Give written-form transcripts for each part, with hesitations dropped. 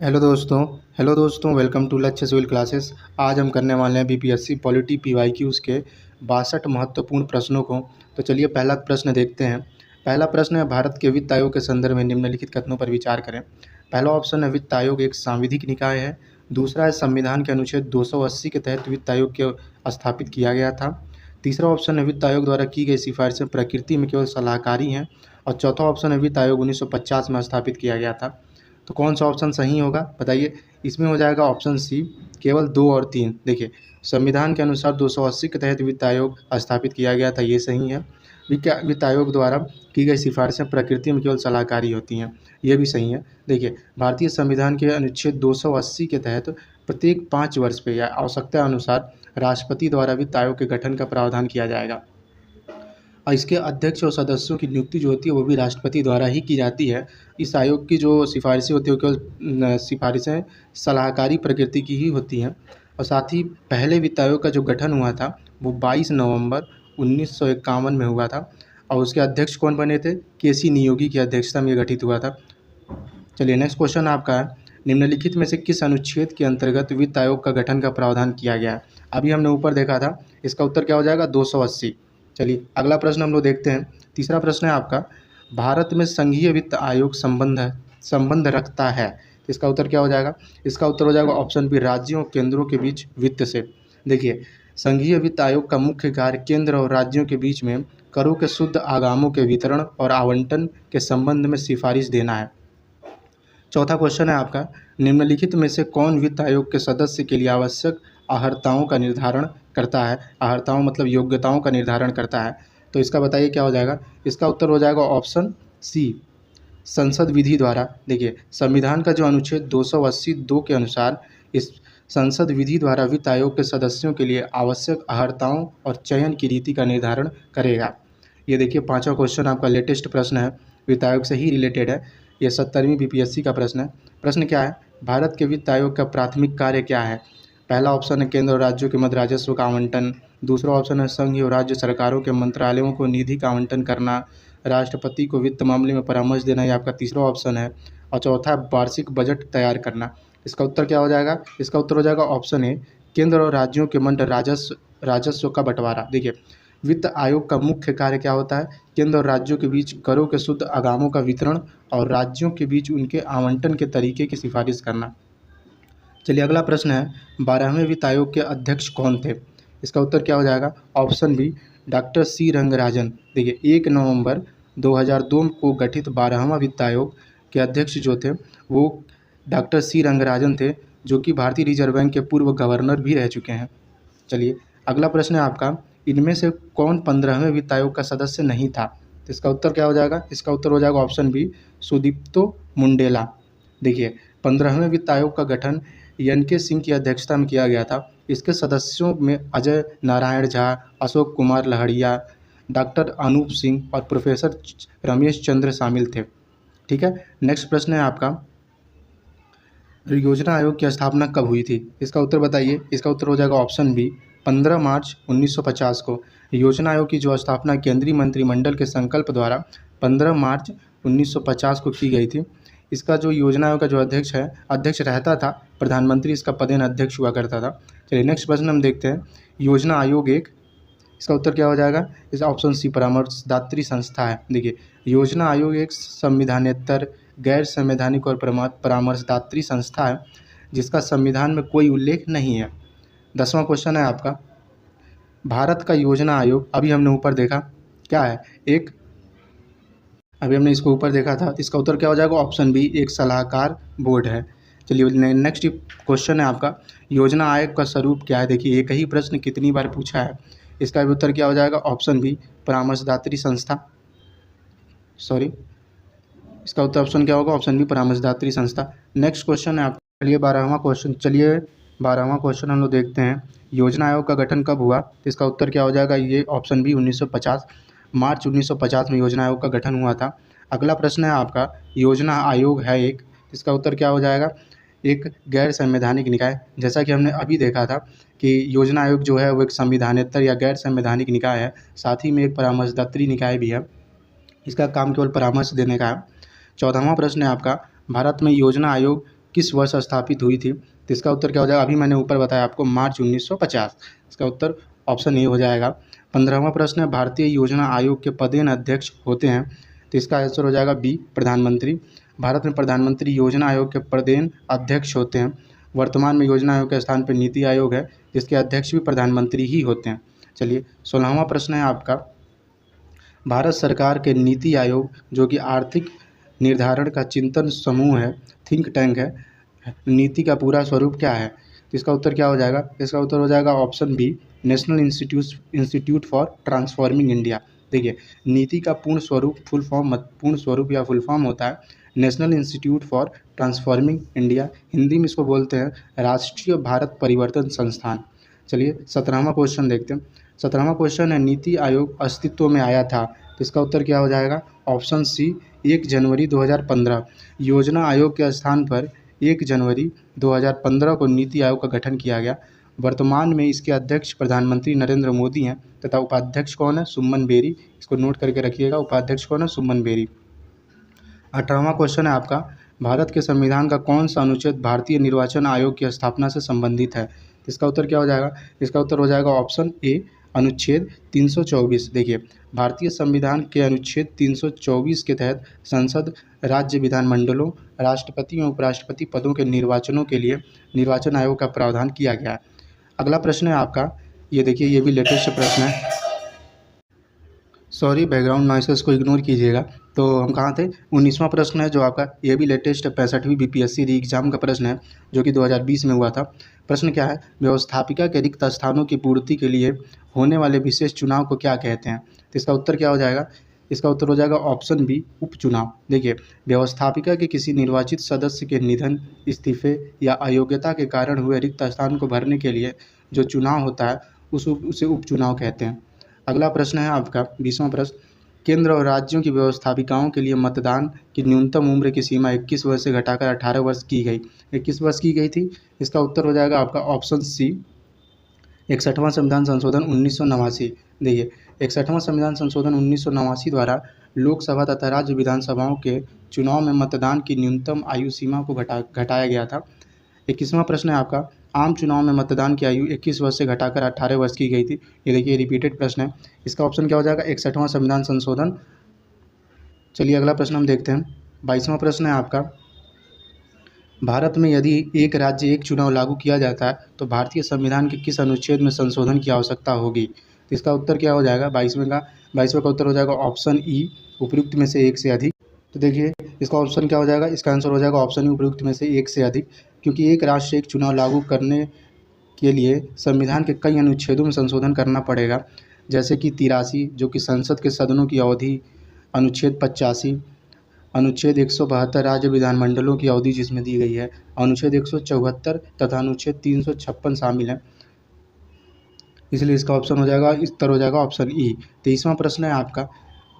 Hello दोस्तों welcome to लक्ष्य civil classes. आज हम करने वाले हैं बीपीएससी पॉलिटी पीवाईक्यूज़ के 62 महत्वपूर्ण प्रश्नों को। तो चलिए पहला प्रश्न देखते हैं। पहला प्रश्न है, भारत के वित्त आयोग के संदर्भ में निम्नलिखित कथनों पर विचार करें। पहला ऑप्शन है, वित्त आयोग एक सांविधिक निकाय है। दूसरा है, संविधान के अनुच्छेद 280 के तहत वित्त आयोग को स्थापित किया गया था। तीसरा ऑप्शन है, वित्त आयोग द्वारा की गई सिफारिशें प्रकृति में केवल सलाहकारी हैं। और चौथा ऑप्शन है, वित्त आयोग 1950 में स्थापित किया गया था। तो कौन सा ऑप्शन सही होगा बताइए। इसमें हो जाएगा ऑप्शन सी, केवल 2 और 3। देखिए, संविधान के अनुसार 280 के तहत वित्त आयोग स्थापित किया गया था, ये सही है। वित्त आयोग द्वारा की गई सिफारिशें प्रकृति में केवल सलाहकारी होती हैं, ये भी सही है। देखिए, भारतीय संविधान के अनुच्छेद 280 के तहत प्रत्येक 5 वर्ष पे या आवश्यकता अनुसार राष्ट्रपति द्वारा वित्त आयोग के गठन का प्रावधान किया जाएगा। और इसके अध्यक्ष और सदस्यों की नियुक्ति जो होती है वो भी राष्ट्रपति द्वारा ही की जाती है। इस आयोग की जो सिफारिशें होती है वो केवल सिफारिशें सलाहकारी प्रकृति की ही होती हैं। और साथ ही पहले वित्त आयोग का जो गठन हुआ था वो 22 नवंबर 1951 में हुआ था। और उसके अध्यक्ष कौन बने थे? केसी नियोगी की अध्यक्षता में गठित हुआ था। चलिए नेक्स्ट क्वेश्चन आपका है, निम्नलिखित में से किस अनुच्छेद के अंतर्गत वित्त आयोग का गठन का प्रावधान किया गया है? अभी हमने ऊपर देखा था, इसका उत्तर क्या हो जाएगा? 280। चलिए अगला प्रश्न हम लोग देखते हैं। तीसरा प्रश्न है आपका, भारत में संघीय वित्त आयोग संबंध रखता है। तो इसका उत्तर क्या हो जाएगा? इसका उत्तर हो जाएगा ऑप्शन बी, राज्यों और केंद्रों के बीच वित्त से। देखिए, संघीय वित्त आयोग का मुख्य कार्य केंद्र और राज्यों के बीच में करों के शुद्ध आगामों के वितरण और आवंटन के संबंध में सिफारिश देना है। चौथा क्वेश्चन है आपका, निम्नलिखित में से कौन वित्त आयोग के सदस्य के लिए आवश्यक अर्हताओं का निर्धारण करता है? अर्हताओं मतलब योग्यताओं का निर्धारण करता है। तो इसका बताइए क्या हो जाएगा? इसका उत्तर हो जाएगा ऑप्शन सी, संसद विधि द्वारा। देखिए, संविधान का जो अनुच्छेद 280(2) के अनुसार इस संसद विधि द्वारा वित्त आयोग के सदस्यों के लिए आवश्यक अर्हताओं और चयन की रीति का निर्धारण करेगा। ये देखिए, पांचवा क्वेश्चन आपका लेटेस्ट प्रश्न है, वित्त आयोग से ही रिलेटेड है। ये 70वीं बीपीएससी का प्रश्न है। प्रश्न क्या है, भारत के वित्त आयोग का प्राथमिक कार्य क्या है? पहला ऑप्शन है, केंद्र और राज्यों के मध्य राजस्व का आवंटन। दूसरा ऑप्शन है, संघ और राज्य सरकारों के मंत्रालयों को निधि का आवंटन करना। राष्ट्रपति को वित्त मामले में परामर्श देना, ये आपका तीसरा ऑप्शन है। और चौथा, वार्षिक बजट तैयार करना। इसका उत्तर क्या हो जाएगा? इसका उत्तर हो जाएगा ऑप्शन ए, केंद्र और राज्यों के मध्य राजस्व का बंटवारा। देखिए, वित्त आयोग का मुख्य कार्य क्या होता है? केंद्र और राज्यों के बीच करों के शुद्ध आगामों का वितरण और राज्यों के बीच उनके आवंटन के तरीके की सिफारिश करना। चलिए अगला प्रश्न है, 12वें वित्त आयोग के अध्यक्ष कौन थे? इसका उत्तर क्या हो जाएगा? Option B, doctor C Rangarajan. देखिए, 1 नवंबर 2002 को गठित 12वां वित्त आयोग के अध्यक्ष जो थे वो डॉक्टर सी रंगराजन थे, जो कि भारतीय रिजर्व बैंक के पूर्व गवर्नर भी रह चुके हैं। चलिए अगला प्रश्न है आपका, इनमें से कौन 15वें वित्त आयोग का सदस्य नहीं था? तो इसका उत्तर क्या हो जाएगा? इसका उत्तर हो जाएगा ऑप्शन बी, सुदीप्तो मुंडेला। देखिए, 15वें वित्त आयोग का गठन एन के सिंह की अध्यक्षता में किया गया था। इसके सदस्यों में अजय नारायण झा, अशोक कुमार लहड़िया, डॉक्टर अनूप सिंह और प्रोफेसर रमेश चंद्र शामिल थे। ठीक है, नेक्स्ट प्रश्न है आपका, योजना आयोग की स्थापना कब हुई थी? इसका उत्तर बताइए। इसका उत्तर हो जाएगा ऑप्शन बी, 15 मार्च 1950 को। योजना आयोग की जो स्थापना केंद्रीय मंत्रिमंडल के संकल्प द्वारा 15 मार्च 1950 को की गई थी। इसका जो योजना आयोग का जो अध्यक्ष रहता था प्रधानमंत्री, इसका पदेन अध्यक्ष हुआ करता था। चलिए नेक्स्ट प्रश्न हम देखते हैं, योजना आयोग एक, इसका उत्तर क्या हो जाएगा? इसका ऑप्शन सी, परामर्शदात्री संस्था है। देखिए, योजना आयोग एक संविधानेतर, गैर संवैधानिक और परामर्शदात्री संस्था है जिसका संविधान में कोई उल्लेख नहीं है। 10वां क्वेश्चन है आपका, भारत का योजना आयोग, अभी हमने ऊपर देखा क्या है, अभी हमने इसको ऊपर देखा था। इसका उत्तर क्या हो जाएगा? ऑप्शन बी, एक सलाहकार बोर्ड है। चलिए नेक्स्ट क्वेश्चन है आपका, योजना आयोग का स्वरूप क्या है? देखिए, एक ही प्रश्न कितनी बार पूछा है। इसका भी उत्तर क्या हो जाएगा? ऑप्शन बी, परामर्शदात्री संस्था। सॉरी, इसका उत्तर ऑप्शन क्या होगा? ऑप्शन बी, परामर्शदात्री संस्था। नेक्स्ट क्वेश्चन है आपके लिए 12वां क्वेश्चन हम लोग देखते हैं, योजना आयोग का गठन कब हुआ? तो इसका उत्तर क्या हो जाएगा? ये ऑप्शन बी, 1950, मार्च 1950 में योजना आयोग का गठन हुआ था। अगला प्रश्न है आपका, योजना आयोग है एक, इसका उत्तर क्या हो जाएगा? एक गैर संवैधानिक निकाय। जैसा कि हमने अभी देखा था कि योजना आयोग जो है वो एक संविधानेतर या गैर संवैधानिक निकाय है, साथ ही में एक परामर्शदात्री निकाय भी है। इसका काम केवल परामर्श देने का है। 14वां प्रश्न है आपका, भारत में योजना आयोग किस वर्ष स्थापित हुई थी? तो इसका उत्तर क्या हो जाएगा? अभी मैंने ऊपर बताया आपको, मार्च 1950। इसका उत्तर ऑप्शन ए हो जाएगा। 15वां प्रश्न है, भारतीय योजना आयोग के पदेन अध्यक्ष होते हैं? तो इसका आंसर हो जाएगा बी, प्रधानमंत्री। भारत में प्रधानमंत्री योजना आयोग के पदेन अध्यक्ष होते हैं। वर्तमान में योजना आयोग के स्थान पर नीति आयोग है, जिसके अध्यक्ष भी प्रधानमंत्री ही होते हैं। चलिए 16वां प्रश्न है आपका, भारत सरकार के नीति आयोग जो कि आर्थिक निर्धारण का चिंतन समूह है, थिंक टैंक है, नीति का पूरा स्वरूप क्या है? तो इसका उत्तर क्या हो जाएगा? इसका उत्तर हो जाएगा option B, national institute for transforming India. देखिए, नीति का पूर्ण स्वरूप या फुल फॉर्म होता है national institute for transforming India. Hindi में इसको बोलते हैं राष्ट्रीय भारत परिवर्तन संस्थान। चलिए 17वां क्वेश्चन देखते हैं। 17वां क्वेश्चन है, नीति आयोग अस्तित्व में आया था? तो इसका उत्तर क्या हो जाएगा? ऑप्शन सी, 1 जनवरी 2015। योजना आयोग के स्थान पर 1 जनवरी 2015 को नीति आयोग का गठन किया गया। वर्तमान में इसके अध्यक्ष प्रधानमंत्री नरेंद्र मोदी हैं तथा उपाध्यक्ष कौन है? सुमन बेरी। इसको नोट करके रखिएगा, उपाध्यक्ष कौन है? सुमन बेरी। 18वां क्वेश्चन है आपका, भारत के संविधान का कौन सा अनुच्छेद भारतीय निर्वाचन आयोग की स्थापना से संबंधित है? इसका उत्तर क्या हो जाएगा? इसका उत्तर हो जाएगा ऑप्शन ए, अनुच्छेद 324। देखिए, भारतीय संविधान के अनुच्छेद 324 के तहत संसद, राज्य विधानमंडलों, राष्ट्रपति एवं उपराष्ट्रपति पदों के निर्वाचनों के लिए निर्वाचन आयोग का प्रावधान किया गया है। अगला प्रश्न है आपका, ये देखिए, ये भी लेटेस्ट प्रश्न है। सॉरी, बैकग्राउंड नॉइसेस को इग्नोर कीजिएगा। तो हम कहाँ थे? 19वां प्रश्न है जो आपका, ये भी लेटेस्ट 65वीं बीपीएससी री एग्ज़ाम का प्रश्न है जो कि 2020 में हुआ था। प्रश्न क्या है? व्यवस्थापिका के रिक्त स्थानों की पूर्ति के लिए होने वाले विशेष चुनाव को क्या कहते हैं? तो इसका उत्तर क्या हो जाएगा? इसका उत्तर हो जाएगा ऑप्शन बी, उपचुनाव। देखिए, व्यवस्थापिका के किसी निर्वाचित सदस्य के निधन, इस्तीफे या अयोग्यता के कारण हुए रिक्त स्थान को भरने के लिए जो चुनाव होता है उसे उपचुनाव कहते हैं। अगला प्रश्न है आपका 20वां प्रश्न, केंद्र और राज्यों की व्यवस्थापिकाओं के लिए मतदान की न्यूनतम उम्र की सीमा 21 वर्ष से घटाकर 18 वर्ष की गई। 21 वर्ष की गई थी। इसका उत्तर हो जाएगा आपका ऑप्शन सी, 61वां संविधान संशोधन 1989। देखिए, 61वां संविधान संशोधन 1989 द्वारा लोकसभा तथा राज्य विधानसभाओं के चुनाव में मतदान की न्यूनतम आयु सीमा को घटाया गया था। 21वां प्रश्न है आपका, आम चुनाव में मतदान की आयु 21 वर्ष से घटाकर 18 वर्ष की गई थी। ये देखिए, रिपीटेड प्रश्न है। इसका ऑप्शन क्या हो जाएगा? 61वां संविधान संशोधन। चलिए अगला प्रश्न हम देखते हैं। 22वां प्रश्न है आपका, भारत में यदि एक राज्य एक चुनाव लागू किया जाता है तो भारतीय संविधान के किस अनुच्छेद में संशोधन की आवश्यकता होगी? तो इसका उत्तर क्या हो जाएगा? 22वें का उत्तर हो जाएगा ऑप्शन ई, उपयुक्त में से एक से अधिक। तो देखिए, इसका ऑप्शन क्या हो जाएगा? इसका आंसर हो जाएगा ऑप्शन ई, उपयुक्त में से एक से अधिक। क्योंकि एक राष्ट्र एक चुनाव लागू करने के लिए संविधान के कई अनुच्छेदों में संशोधन करना पड़ेगा, जैसे कि 83 जो कि संसद के सदनों की अवधि, अनुच्छेद 85, अनुच्छेद 172 राज्य विधानमंडलों की अवधि जिसमें दी गई है, अनुच्छेद 174 तथा अनुच्छेद 356 शामिल है। इसलिए इसका ऑप्शन हो जाएगा, इस तरह हो जाएगा ऑप्शन ई। 23वां प्रश्न है आपका,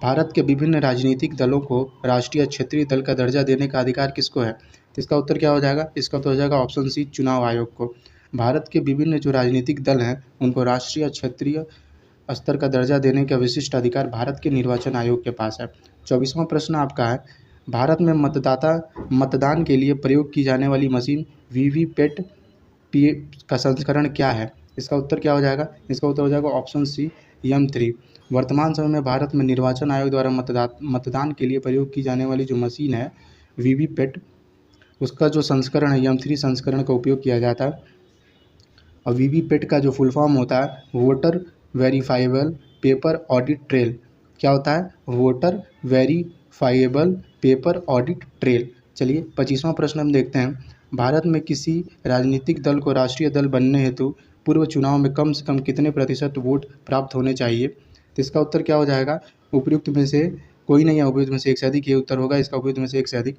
भारत के विभिन्न राजनीतिक दलों को राष्ट्रीय क्षेत्रीय दल का दर्जा देने का अधिकार किसको है? तो इसका उत्तर क्या हो जाएगा? इसका उत्तर हो जाएगा ऑप्शन सी, चुनाव आयोग को। भारत के विभिन्न जो राजनीतिक दल हैं उनको राष्ट्रीय क्षेत्रीय स्तर का दर्जा देने का विशिष्ट अधिकार भारत के निर्वाचन आयोग के पास है। 24वां प्रश्न आपका है, भारत में मतदान के लिए प्रयोग की जाने वाली मशीन वीवीपैट का संस्करण क्या है? इसका उत्तर क्या हो जाएगा? इसका उत्तर हो जाएगा ऑप्शन सी, M3। वर्तमान समय में भारत में निर्वाचन आयोग द्वारा मतदान के लिए प्रयोग की जाने वाली जो मशीन है वीवीपैट, उसका जो संस्करण है M3 संस्करण का उपयोग किया जाता है। और वीवीपैट का जो फुल फॉर्म होता है voter verifiable paper audit trail. क्या होता है? Voter verifiable paper audit trail. चलिए 25वां प्रश्न हम देखते हैं, भारत में किसी राजनीतिक दल को राष्ट्रीय दल बनने हेतु पूर्व चुनाव में कम से कम कितने प्रतिशत वोट प्राप्त होने चाहिए? तो इसका उत्तर क्या हो जाएगा? उपयुक्त में से कोई नहीं है, उपयुक्त में से एक से अधिक ये उत्तर होगा इसका, उपयुक्त में से एक से अधिक।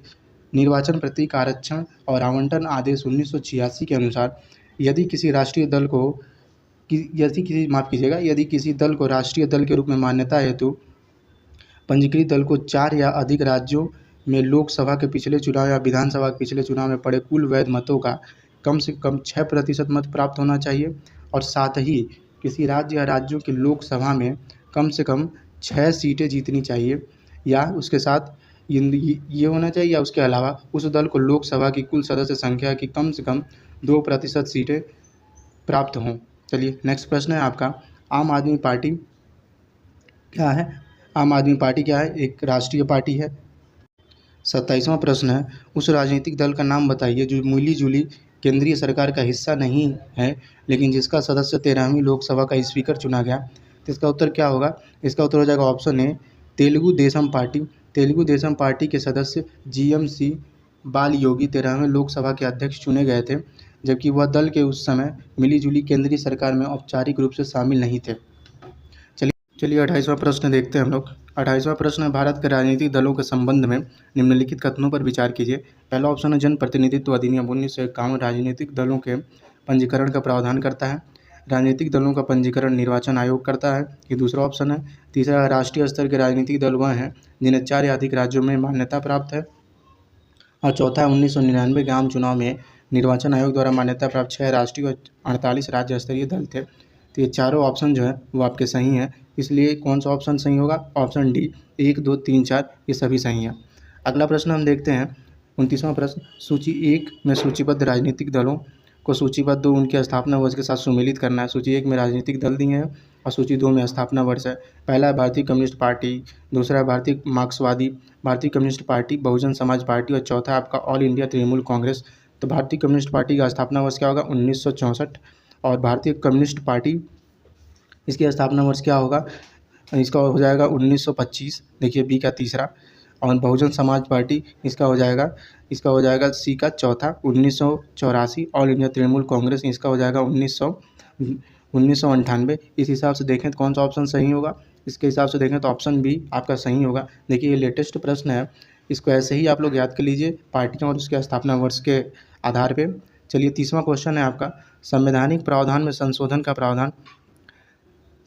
निर्वाचन प्रतीक आरक्षण और आवंटन आदेश 1986 के अनुसार यदि किसी दल को राष्ट्रीय दल के रूप में मान्यता हेतु पंजीकृत दल को 4 या अधिक राज्यों में लोकसभा के पिछले चुनाव या विधानसभा के पिछले चुनाव में पड़े कुल वैध मतों का कम से कम 6% मत प्राप्त होना चाहिए, और साथ ही किसी राज्य या राज्यों की लोकसभा में कम से कम 6 सीटें जीतनी चाहिए, या उसके साथ ये होना चाहिए या उसके अलावा उस दल को लोकसभा की कुल सदस्य संख्या की कम से कम 2% सीटें प्राप्त हों। चलिए नेक्स्ट प्रश्न है आपका, आम आदमी पार्टी क्या है? आम आदमी पार्टी क्या है? एक राष्ट्रीय पार्टी है। 27वां प्रश्न है, उस राजनीतिक दल का नाम बताइए जो मिली जुली केंद्रीय सरकार का हिस्सा नहीं है लेकिन जिसका सदस्य 13वीं लोकसभा का स्पीकर चुना गया। तो इसका उत्तर क्या होगा? इसका उत्तर हो जाएगा option A, Telugu Desam party. Telugu Desam party के सदस्य जीएमसी बाल योगी 13वें लोकसभा के अध्यक्ष चुने गए थे, जबकि वह दल के उस समय मिली जुली केंद्रीय सरकार में औपचारिक रूप से शामिल नहीं थे। चलिए 28वां प्रश्न देखते हैं हम लोग। 28वां प्रश्न है, भारत के राजनीतिक दलों के संबंध में निम्नलिखित कथनों पर विचार कीजिए। पहला ऑप्शन है, जन प्रतिनिधित्व अधिनियम 1951 राजनीतिक दलों के पंजीकरण का प्रावधान करता है। राजनीतिक दलों का पंजीकरण निर्वाचन आयोग करता है। ये दूसरा ऑप्शन है। तीसरा, राष्ट्रीय स्तर के राजनीतिक दल वह हैं जिन्हें 4 या अधिक राज्यों में मान्यता प्राप्त है। और चौथा, 1999 के आम चुनाव में निर्वाचन आयोग द्वारा मान्यता प्राप्त 6 राष्ट्रीय और 48 राज्य स्तरीय दल थे। तो ये चारों ऑप्शन जो है वो आपके सही हैं। इसलिए कौन सा ऑप्शन सही होगा? ऑप्शन डी, 1, 2, 3, 4 ये सभी सही हैं। अगला प्रश्न हम देखते हैं 29वां प्रश्न, सूची 1 में सूचीबद्ध राजनीतिक दलों को सूचीबद्ध उनके स्थापना वर्ष के साथ सुमेलित करना है। सूची 1 में राजनीतिक दल दिए हैं और सूची 2 में स्थापना वर्ष है। पहला है भारतीय कम्युनिस्ट पार्टी, दूसरा है भारतीय मार्क्सवादी, भारतीय communist party, Bahujan Samaj party और चौथा है आपका ऑल इंडिया तृणमूल कांग्रेस। तो भारतीय कम्युनिस्ट पार्टी का स्थापना वर्ष क्या होगा? 1964। और भारतीय कम्युनिस्ट पार्टी इसकी स्थापना वर्ष क्या होगा? इसका हो जाएगा 1925। देखिए बी का तीसरा। और बहुजन समाज पार्टी इसका हो जाएगा सी का चौथा 1984। ऑल इंडिया तृणमूल कांग्रेस इसका हो जाएगा 1998। इस हिसाब से देखें तो कौन सा ऑप्शन सही होगा? इसके हिसाब से देखें तो ऑप्शन बी आपका सही होगा। देखिए ये लेटेस्ट प्रश्न है, इसको ऐसे ही आप लोग याद कर लीजिए पार्टियों और उसके स्थापना वर्ष के आधार पे। चलिए 30वां क्वेश्चन है आपका, संवैधानिक प्रावधान में संशोधन का प्रावधान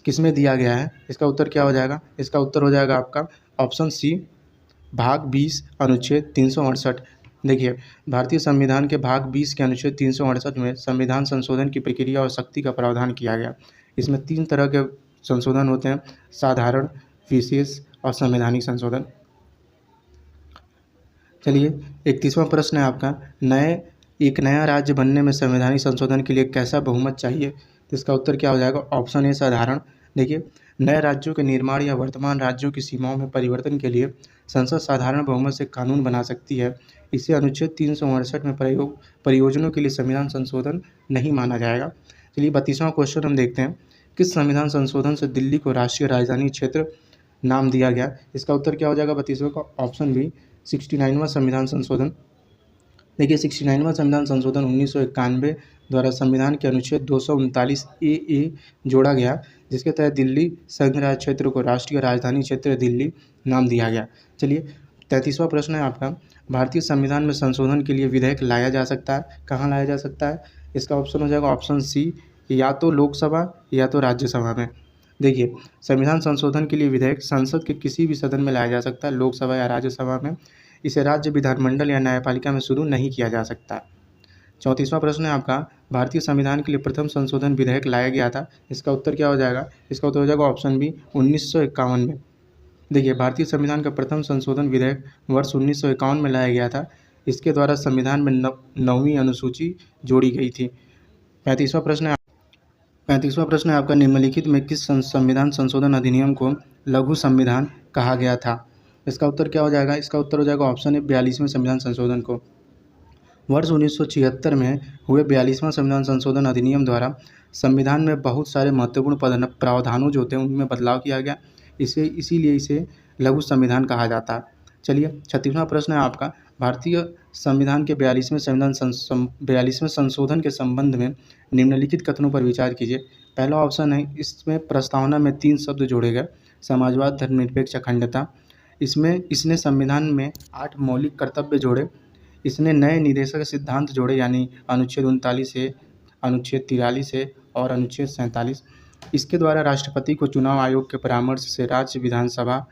किसमें दिया गया है? इसका उत्तर क्या हो जाएगा? इसका उत्तर हो जाएगा आपका ऑप्शन सी, भाग 20 अनुच्छेद 368। देखिए भारतीय संविधान के भाग 20 के अनुच्छेद 368 में संविधान संशोधन की प्रक्रिया और शक्ति का प्रावधान किया गया। इसमें 3 तरह के संशोधन होते हैं, साधारण, विशेष और संवैधानिक संशोधन। चलिए 31वां प्रश्न है आपका, एक नया राज्य बनने में संवैधानिक संशोधन के लिए कैसा बहुमत चाहिए? तो इसका उत्तर क्या हो जाएगा? ऑप्शन ए, साधारण। देखिए नए राज्यों के निर्माण या वर्तमान राज्यों की सीमाओं में परिवर्तन के लिए संसद साधारण बहुमत से कानून बना सकती है। इसे अनुच्छेद 368 में प्रयोजनों के लिए संविधान संशोधन नहीं माना जाएगा। चलिए 32वां क्वेश्चन हम देखते हैं, किस संविधान संशोधन से दिल्ली को राष्ट्रीय राजधानी क्षेत्र नाम दिया गया? इसका उत्तर क्या हो जाएगा 32वां का? ऑप्शन बी, 69वां संविधान संशोधन। देखिए 69वां संविधान संशोधन 1991 द्वारा संविधान के अनुच्छेद 239 ए जोड़ा गया, जिसके तहत दिल्ली संघ राज्य क्षेत्र को राष्ट्रीय राजधानी क्षेत्र दिल्ली नाम दिया गया। चलिए 33वां प्रश्न है आपका, भारतीय संविधान में संशोधन के लिए विधेयक लाया जा सकता है, कहाँ लाया जा सकता है? इसका ऑप्शन हो जाएगा ऑप्शन सी, या तो लोकसभा या तो राज्यसभा में। देखिए संविधान संशोधन के लिए विधेयक संसद के किसी भी सदन में लाया जा सकता है, लोकसभा या राज्यसभा में। इसे राज्य विधानमंडल या न्यायपालिका में शुरू नहीं किया जा सकता। 34वां प्रश्न है आपका, भारतीय संविधान के लिए प्रथम संशोधन विधेयक लाया गया था। इसका उत्तर क्या हो जाएगा? इसका उत्तर हो जाएगा ऑप्शन बी, 1951 में। देखिए भारतीय संविधान का प्रथम संशोधन विधेयक वर्ष 1951 में लाया गया था। इसके द्वारा संविधान में 9वीं अनुसूची जोड़ी गई थी। 35वां प्रश्न है आपका, निम्नलिखित में किस संविधान संशोधन अधिनियम को लघु संविधान कहा गया था? इसका उत्तर क्या हो जाएगा? इसका उत्तर हो जाएगा ऑप्शन ए, 42वें संविधान संशोधन को। वर्ष 1976 में हुए 42वां संविधान संशोधन अधिनियम द्वारा संविधान में बहुत सारे महत्वपूर्ण प्रावधानों जो होते हैं उनमें बदलाव किया गया, इसीलिए इसे लघु संविधान कहा जाता है। चलिए 36वां प्रश्न है आपका, भारतीय संविधान के 42वें संशोधन के संबंध में निम्नलिखित कथनों पर विचार कीजिए। पहला ऑप्शन है, इसमें प्रस्तावना में 3 शब्द जोड़े गए, समाजवाद, धर्मनिरपेक्ष, अखंडता। इसने संविधान में 8 मौलिक कर्तव्य जोड़े। इसने नए निदेशक सिद्धांत जोड़े, यानी अनुच्छेद 39 से, अनुच्छेद 43 से और अनुच्छेद 47। इसके द्वारा राष्ट्रपति को चुनाव आयोग के परामर्श से राज्य विधानसभा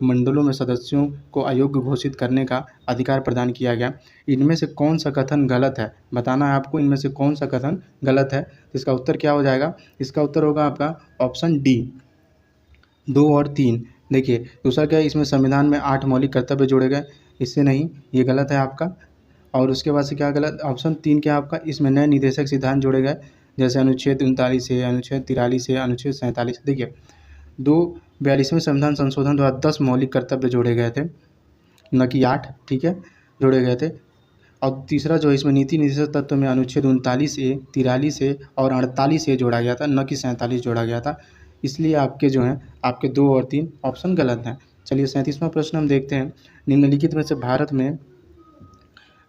मंडलों में सदस्यों को अयोग्य घोषित करने का अधिकार प्रदान किया गया। इनमें से कौन सा कथन गलत है? बताना है आपको, इनमें से कौन सा कथन गलत है। इसका उत्तर क्या हो जाएगा? इसका उत्तर होगा आपका ऑप्शन डी, 2 और 3। देखिए दूसरा क्या है, इसमें संविधान में 8 मौलिक कर्तव्य जोड़े गए, इससे नहीं, ये गलत है आपका। और उसके बाद से क्या गलत, ऑप्शन 3 क्या है आपका, इसमें नए निदेशक सिद्धांत जोड़े गए, जैसे अनुच्छेद 39 है, अनुच्छेद 43 है, अनुच्छेद 47। देखिए 42वें संविधान संशोधन द्वारा 10 मौलिक कर्तव्य जोड़े गए थे, न कि 8, ठीक है, जोड़े गए थे। और तीसरा जो है, इसमें नीति निर्देशक तत्व में अनुच्छेद 39A, 43A और 48A जोड़ा गया था, न कि 47 जोड़ा गया था। इसलिए आपके जो हैं, आपके 2 और 3 ऑप्शन गलत हैं। चलिए 37वां प्रश्न हम देखते हैं। निम्नलिखित में से भारत में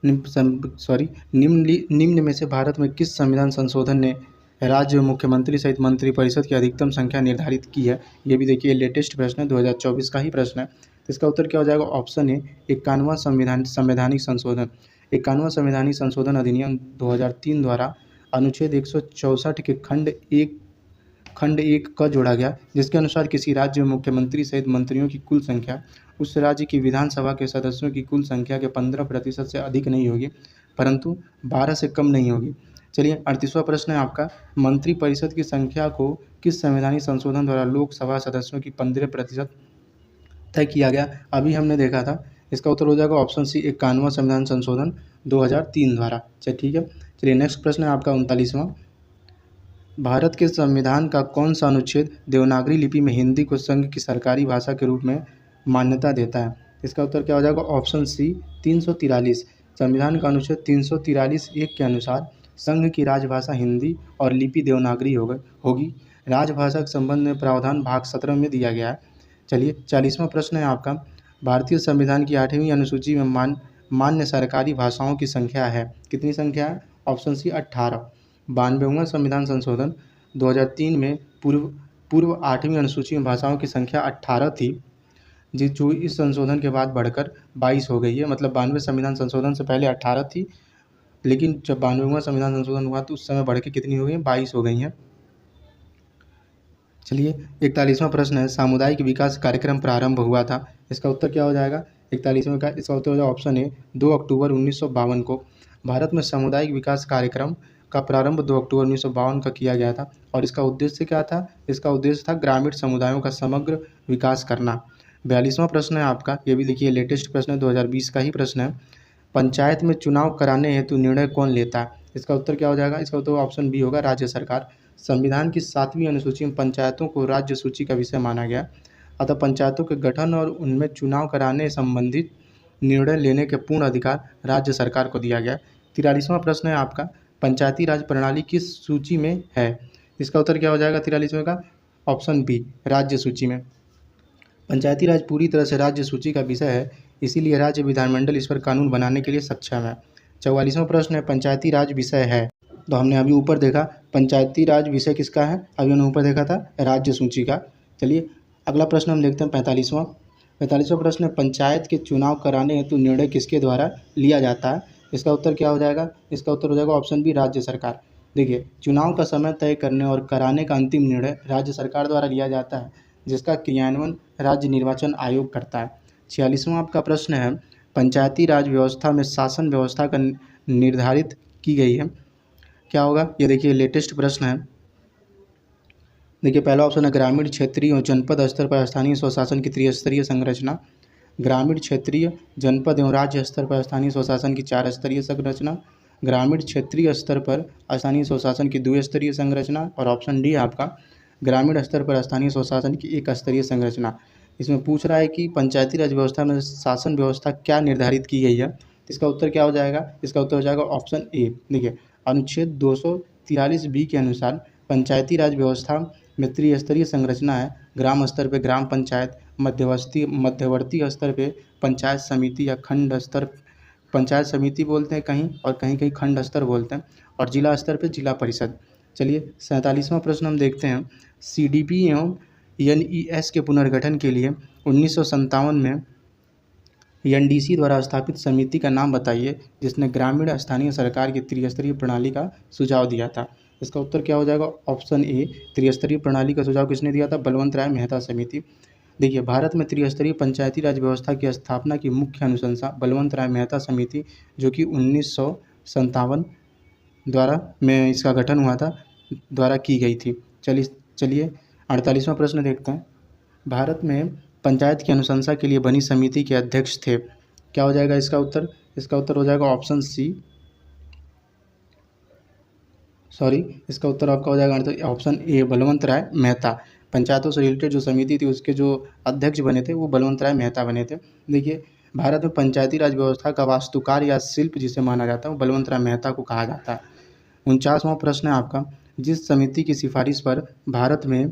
निम्न में से भारत में किस संविधान संशोधन ने राज्य मुख्यमंत्री सहित मंत्रिपरिषद की अधिकतम संख्या निर्धारित की है? ये भी देखिए लेटेस्ट प्रश्न है, 2024 का ही प्रश्न है। तो इसका उत्तर क्या हो जाएगा? ऑप्शन ए 51वां संवैधानिक संशोधन। 51वां संवैधानिक संशोधन अधिनियम 2003 द्वारा अनुच्छेद 164 के खंड 1 का जोड़ा गया, जिसके अनुसार किसी राज्य में मुख्यमंत्री सहित मंत्रियों की कुल संख्या उस राज्य की विधानसभा के सदस्यों की कुल संख्या के 15% से अधिक नहीं होगी, परंतु 12 से कम नहीं होगी। चलिए 38वां प्रश्न है आपका, मंत्रिपरिषद की संख्या को किस संवैधानिक संशोधन द्वारा लोकसभा सदस्यों की 15% तय किया गया? अभी हमने देखा था। इसका उत्तर हो जाएगा ऑप्शन सी 51वां संविधान संशोधन 2003 द्वारा। चलिए ठीक है। चलिए नेक्स्ट प्रश्न है आपका 39वां, भारत के संविधान का कौन सा अनुच्छेद देवनागरी लिपि में हिंदी को संघ की सरकारी भाषा के रूप में मान्यता देता है? इसका उत्तर क्या हो जाएगा? Option C 343। संविधान का अनुच्छेद 343(1) के अनुसार संघ की राजभाषा हिंदी और लिपि देवनागरी होगी। राजभाषा के संबंध में प्रावधान भाग 17 में दिया गया है। चलिए 40वां प्रश्न है आपका, भारतीय संविधान की 8वीं अनुसूची में मान्य सरकारी भाषाओं की संख्या है, कितनी संख्या है? Option C 18। 92वां संविधान संशोधन 2003 में पूर्व 8वीं अनुसूची में भाषाओं की संख्या 18 थी, जो इस संशोधन के बाद बढ़कर 22 हो गई है। मतलब 92वें संविधान संशोधन से पहले 18 थी, लेकिन जब 92वां संविधान संशोधन हुआ तो उस समय बढ़ के कितनी हो गई? 22 हो गई हैं। चलिए 41वां प्रश्न है, सामुदायिक विकास कार्यक्रम प्रारंभ हुआ था, इसका उत्तर क्या हो जाएगा? 41वें का इसका उत्तर हो जाएगा ऑप्शन ए 2 अक्टूबर 1952 को। भारत में सामुदायिक विकास कार्यक्रम का प्रारंभ 2 अक्टूबर 1952 का किया गया था, और इसका उद्देश्य क्या था? इसका उद्देश्य था ग्रामीण समुदायों का समग्र विकास करना। 42वां प्रश्न है आपका, ये भी देखिए लेटेस्ट प्रश्न है, 2020 का ही प्रश्न है, पंचायत में चुनाव कराने हेतु निर्णय कौन लेता है? इसका उत्तर क्या हो जाएगा? इसका उत्तर ऑप्शन बी होगा, राज्य सरकार। संविधान की 7वीं अनुसूची में पंचायतों को राज्य सूची का विषय माना गया, अतः पंचायतों के गठन और उनमें चुनाव कराने संबंधित निर्णय लेने के पूर्ण अधिकार राज्य सरकार को दिया गया। 43वां प्रश्न है आपका, पंचायती राज प्रणाली किस सूची में है? इसका उत्तर क्या हो जाएगा 43वें का? ऑप्शन बी, राज्य सूची में। पंचायती राज पूरी तरह से राज्य सूची का विषय है, इसीलिए राज्य विधानमंडल इस पर कानून बनाने के लिए सक्षम है। 44वां प्रश्न है, पंचायती राज विषय है, तो हमने अभी ऊपर देखा पंचायती राज विषय किसका है, अभी हमने ऊपर देखा था राज्य सूची का। चलिए अगला प्रश्न हम देखते हैं 45वां प्रश्न है, पंचायत के चुनाव कराने हेतु निर्णय किसके द्वारा लिया जाता है? इसका उत्तर क्या हो जाएगा? इसका उत्तर हो जाएगा ऑप्शन बी, राज्य सरकार। देखिए चुनाव का समय तय करने और कराने का अंतिम निर्णय राज्य सरकार द्वारा लिया जाता है, जिसका क्रियान्वयन राज्य निर्वाचन आयोग करता है। 46वां आपका प्रश्न है, पंचायती राज व्यवस्था में शासन व्यवस्था का निर्धारित की गई है, क्या होगा? ये देखिए लेटेस्ट प्रश्न है। देखिए पहला ऑप्शन है ग्रामीण, क्षेत्रीय और जनपद स्तर पर स्थानीय स्वशासन की त्रिस्तरीय संरचना। ग्रामीण, क्षेत्रीय, जनपद एवं राज्य स्तर पर स्थानीय स्वशासन की 4 स्तरीय संरचना। ग्रामीण क्षेत्रीय स्तर पर स्थानीय स्वशासन की 2 स्तरीय संरचना। और ऑप्शन डी आपका ग्रामीण स्तर पर स्थानीय स्वशासन की 1 स्तरीय संरचना। इसमें पूछ रहा है कि पंचायती राज व्यवस्था में शासन व्यवस्था क्या निर्धारित की गई है, इसका उत्तर क्या हो जाएगा? इसका उत्तर हो जाएगा ऑप्शन ए। देखिए अनुच्छेद 243(b) के अनुसार पंचायती राज व्यवस्था में त्रिस्तरीय संरचना है। ग्राम स्तर पर ग्राम पंचायत, मध्यवर्ती स्तर पे पंचायत समिति या खंड स्तर पंचायत समिति बोलते हैं कहीं, और कहीं कहीं खंड स्तर बोलते हैं, और जिला स्तर पे जिला परिषद। चलिए 47वां प्रश्न हम देखते हैं, CDP एवं NES के पुनर्गठन के लिए 1957 में NDC द्वारा स्थापित समिति का नाम बताइए, जिसने ग्रामीण स्थानीय सरकार की त्रिस्तरीय प्रणाली का सुझाव दिया था। इसका उत्तर क्या हो जाएगा? ऑप्शन ए, त्रिस्तरीय प्रणाली का सुझाव किसने दिया था? बलवंत राय मेहता समिति। देखिए भारत में त्रिस्तरीय पंचायती राज व्यवस्था की स्थापना की मुख्य अनुशंसा बलवंत राय मेहता समिति, जो कि 1957 द्वारा में इसका गठन हुआ था, द्वारा की गई थी। चलिए 48वां प्रश्न देखते हैं, भारत में पंचायत की अनुशंसा के लिए बनी समिति के अध्यक्ष थे? क्या हो जाएगा इसका उत्तर? इसका उत्तर हो जाएगा ऑप्शन सी, सॉरी, इसका उत्तर आपका हो जाएगा ऑप्शन ए, बलवंत राय मेहता। पंचायतों से रिलेटेड जो समिति थी उसके जो अध्यक्ष बने थे वो बलवंत राय मेहता बने थे। देखिए, भारत में पंचायती राज व्यवस्था का वास्तुकार या शिल्प जिसे माना जाता है वो बलवंत राय मेहता को कहा जाता है। 49वां प्रश्न है आपका, जिस समिति की सिफारिश पर भारत में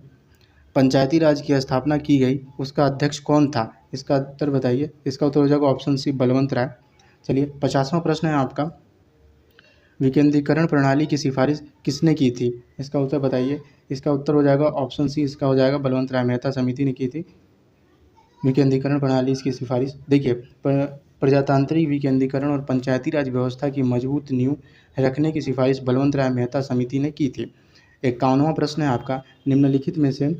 पंचायती राज की स्थापना की गई उसका अध्यक्ष कौन था? इसका उत्तर बताइए। इसका उत्तर हो जाएगा ऑप्शन सी, बलवंत राय। चलिए, 50वां प्रश्न है आपका, विकेंद्रीकरण प्रणाली की सिफारिश किसने की थी? इसका उत्तर बताइए। इसका उत्तर हो जाएगा ऑप्शन सी, इसका हो जाएगा बलवंत राय मेहता समिति ने की थी विकेंद्रीकरण प्रणाली की सिफारिश। देखिए, प्रजातांत्रिक विकेंद्रीकरण और पंचायती राज व्यवस्था की मजबूत नींव रखने की सिफारिश बलवंत राय मेहता समिति ने की थी। 51वां प्रश्न है आपका, निम्नलिखित में से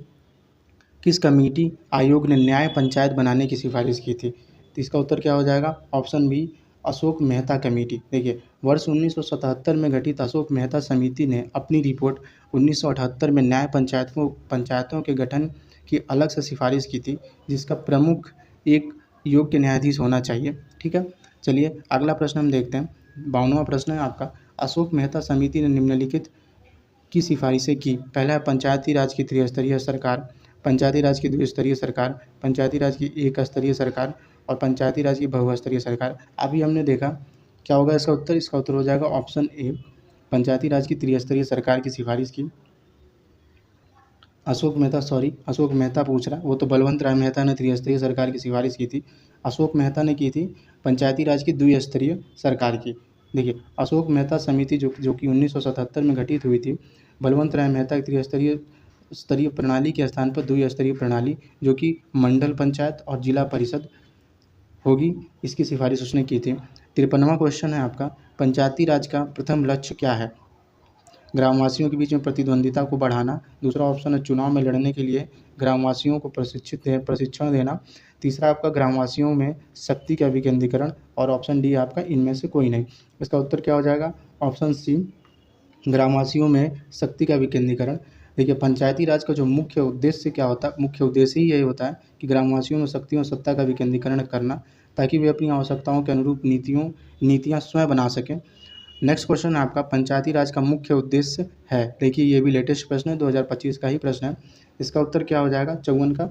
किस कमेटी आयोग ने न्याय पंचायत बनाने की सिफारिश की थी? तो इसका उत्तर क्या हो जाएगा? Option B, Ashok Mehta committee. देखिए, वर्ष 1977 में गठित अशोक मेहता समिति ने अपनी रिपोर्ट 1978 में न्याय पंचायतों के गठन की अलग से सिफारिश की थी, जिसका प्रमुख एक योग्य न्यायाधीश होना चाहिए। ठीक है, चलिए अगला प्रश्न हम देखते हैं। 52वां प्रश्न है आपका, अशोक मेहता समिति ने निम्नलिखित की सिफारिशें की? पहला है पंचायती राज की त्रिस्तरीय सरकार, पंचायती राज की द्विस्तरीय सरकार, पंचायती राज की एक स्तरीय सरकार और पंचायती राज की बहुस्तरीय सरकार। अभी हमने देखा, क्या होगा इसका उत्तर? इसका उत्तर हो जाएगा ऑप्शन ए, पंचायती राज की त्रिस्तरीय सरकार की सिफारिश की अशोक मेहता पूछ रहा है, वो तो बलवंत राय मेहता ने त्रिस्तरीय सरकार की सिफारिश की थी, अशोक मेहता ने की थी पंचायती राज की द्विस्तरीय सरकार की। देखिए, अशोक मेहता समिति जो कि 1977 में गठित हुई थी, बलवंत राय मेहता की स्तरीय प्रणाली के स्थान पर द्विस्तरीय प्रणाली जो कि मंडल पंचायत और जिला परिषद होगी, इसकी सिफारिश उसने की थी। 53वां क्वेश्चन है आपका, पंचायती राज का प्रथम लक्ष्य क्या है? ग्रामवासियों के बीच में प्रतिद्वंदिता को बढ़ाना, दूसरा ऑप्शन है चुनाव में लड़ने के लिए ग्रामवासियों को प्रशिक्षण देना, तीसरा आपका ग्रामवासियों में शक्ति का विकेंद्रीकरण और ऑप्शन डी आपका इनमें से कोई नहीं। इसका उत्तर क्या हो जाएगा? ऑप्शन सी, ग्रामवासियों में शक्ति का विकेंद्रीकरण। देखिए, पंचायती राज का जो मुख्य उद्देश्य क्या होता है? मुख्य उद्देश्य ही यही होता है कि ग्रामवासियों में शक्ति और सत्ता का विकेंद्रीकरण करना, ताकि वे अपनी आवश्यकताओं के अनुरूप नीतियाँ स्वयं बना सकें। नेक्स्ट क्वेश्चन है आपका, पंचायती राज का मुख्य उद्देश्य है? देखिए, ये भी लेटेस्ट प्रश्न है, 2025 का ही प्रश्न है। इसका उत्तर क्या हो जाएगा 54 का?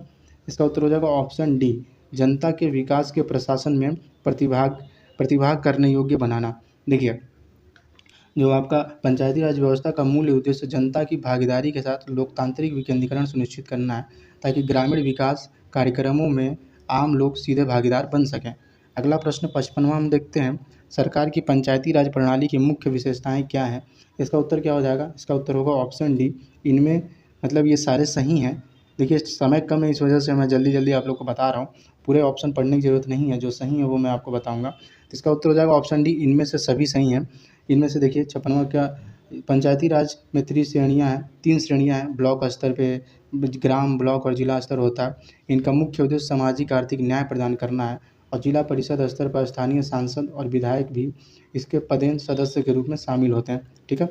इसका उत्तर हो जाएगा ऑप्शन डी, जनता के विकास के प्रशासन में प्रतिभाग करने योग्य बनाना। देखिए, जो आपका पंचायती राज व्यवस्था का मूल उद्देश्य जनता की भागीदारी के साथ लोकतांत्रिक विकेंद्रीकरण सुनिश्चित करना है, ताकि ग्रामीण विकास कार्यक्रमों में आम लोग सीधे भागीदार बन सकें। अगला प्रश्न 55वां हम देखते हैं, सरकार की पंचायती राज प्रणाली की मुख्य विशेषताएं क्या हैं? इसका उत्तर क्या हो जाएगा? इसका उत्तर होगा ऑप्शन डी, इनमें मतलब ये सारे सही हैं। देखिए, समय कम है, इस वजह से मैं जल्दी आप लोग को बता रहा हूँ, पूरे ऑप्शन पढ़ने की ज़रूरत नहीं है, जो सही है वो मैं आपको बताऊँगा। तो इसका उत्तर हो जाएगा ऑप्शन डी, इनमें से सभी सही हैं। इनमें से देखिए, 56वां क्या, पंचायती राज में तीन श्रेणियाँ हैं, ब्लॉक स्तर पे ग्राम, ब्लॉक और जिला स्तर होता है। इनका मुख्य उद्देश्य सामाजिक आर्थिक न्याय प्रदान करना है और जिला परिषद स्तर पर स्थानीय सांसद और विधायक भी इसके पदेन सदस्य के रूप में शामिल होते हैं। ठीक है,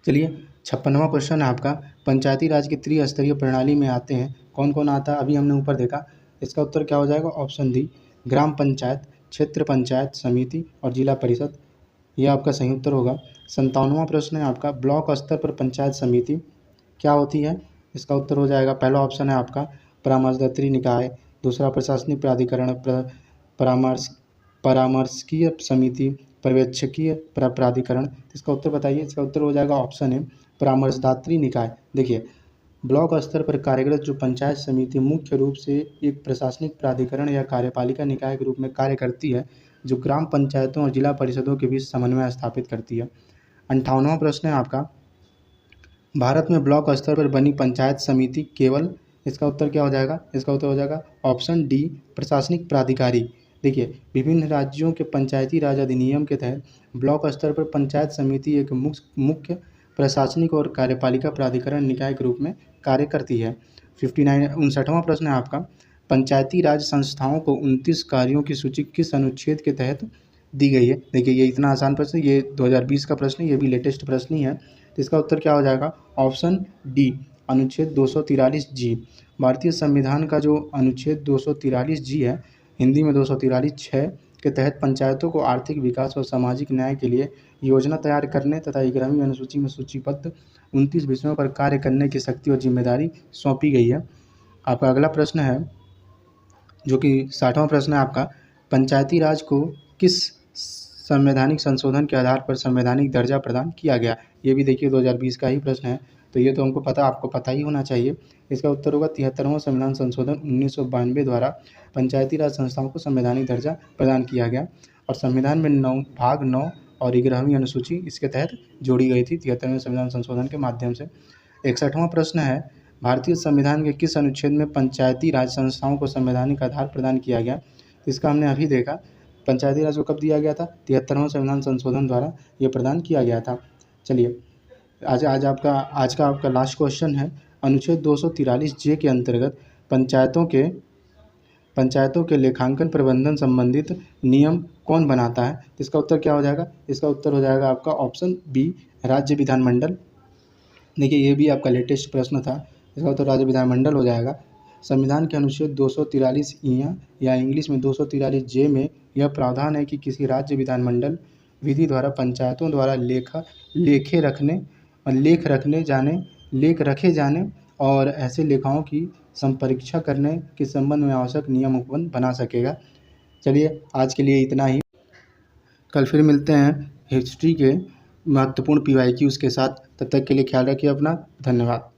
चलिए 56वां क्वेश्चन है आपका, पंचायती राज की त्रिस्तरीय प्रणाली में आते हैं कौन कौन आता है? अभी हमने ऊपर देखा, इसका उत्तर क्या हो जाएगा? ऑप्शन डी, ग्राम पंचायत, क्षेत्र पंचायत समिति और जिला परिषद, यह आपका सही उत्तर होगा। 57वां प्रश्न है आपका, ब्लॉक स्तर पर पंचायत समिति क्या होती है? इसका उत्तर हो जाएगा, पहला ऑप्शन है आपका परामर्शदात्री निकाय, दूसरा प्रशासनिक प्राधिकरण, परामर्शकीय समिति, पर्यवेक्षकीय प्राधिकरण। इसका उत्तर बताइए। इसका उत्तर हो जाएगा ऑप्शन है परामर्शदात्री निकाय। देखिए, ब्लॉक स्तर पर कार्यरत जो पंचायत समिति मुख्य रूप से एक प्रशासनिक प्राधिकरण या कार्यपालिका निकाय के रूप में कार्य करती है, जो ग्राम पंचायतों और जिला परिषदों के बीच समन्वय स्थापित करती है। 58वां प्रश्न है आपका, भारत में ब्लॉक स्तर पर बनी पंचायत समिति केवल, इसका उत्तर क्या हो जाएगा? इसका उत्तर हो जाएगा ऑप्शन डी, प्रशासनिक प्राधिकारी। देखिए, विभिन्न राज्यों के पंचायती राज अधिनियम के तहत ब्लॉक स्तर पर पंचायत समिति एक मुख्य प्रशासनिक और कार्यपालिका प्राधिकरण निकाय के रूप में कार्य करती है। 59वां प्रश्न है आपका, पंचायती राज संस्थाओं को 29 कार्यों की सूची किस अनुच्छेद के तहत दी गई है? देखिए, ये इतना आसान प्रश्न, ये 2020 का प्रश्न है, ये भी लेटेस्ट प्रश्न ही है। तो इसका उत्तर क्या हो जाएगा? ऑप्शन डी, अनुच्छेद 243 जी। भारतीय संविधान का जो अनुच्छेद 243 जी है, हिंदी में 243(6) के तहत पंचायतों को आर्थिक विकास और सामाजिक न्याय के लिए योजना तैयार करने तथा 11वीं अनुसूची में सूचीबद्ध 29 विषयों पर कार्य करने की शक्ति और जिम्मेदारी सौंपी गई है। आपका अगला प्रश्न है, जो कि 60वां प्रश्न है आपका, पंचायती राज को किस संवैधानिक संशोधन के आधार पर संवैधानिक दर्जा प्रदान किया गया? ये भी देखिए 2020 का ही प्रश्न है, तो ये तो आपको पता ही होना चाहिए। इसका उत्तर होगा 73वां संविधान संशोधन 1992 द्वारा पंचायती राज संस्थाओं को संवैधानिक दर्जा प्रदान किया गया और संविधान में भाग 9 और 11वीं अनुसूची इसके तहत जोड़ी गई थी 73वें संविधान संशोधन के माध्यम से। 61वां प्रश्न है, भारतीय संविधान के किस अनुच्छेद में पंचायती राज संस्थाओं को संवैधानिक आधार प्रदान किया गया? इसका हमने अभी देखा, पंचायती राज को कब दिया गया था? 73वां संविधान संशोधन द्वारा ये प्रदान किया गया था। चलिए आज का आपका लास्ट क्वेश्चन है, अनुच्छेद 243 जे के अंतर्गत पंचायतों के लेखांकन प्रबंधन संबंधित नियम कौन बनाता है? इसका उत्तर क्या हो जाएगा? इसका उत्तर हो जाएगा आपका ऑप्शन बी, राज्य विधानमंडल। देखिए ये भी आपका लेटेस्ट प्रश्न था, इसका उत्तर राज्य विधानमंडल हो जाएगा। संविधान के अनुच्छेद 243 या इंग्लिश में 243 जे में यह प्रावधान है कि किसी राज्य विधानमंडल विधि द्वारा पंचायतों द्वारा लेख रखे जाने और ऐसे लेखाओं की संपरीक्षा करने के संबंध में आवश्यक नियम बना सकेगा। चलिए आज के लिए इतना ही, कल फिर मिलते हैं हिस्ट्री के महत्वपूर्ण PYQs के साथ। तब तक के लिए ख्याल रखिए अपना। धन्यवाद।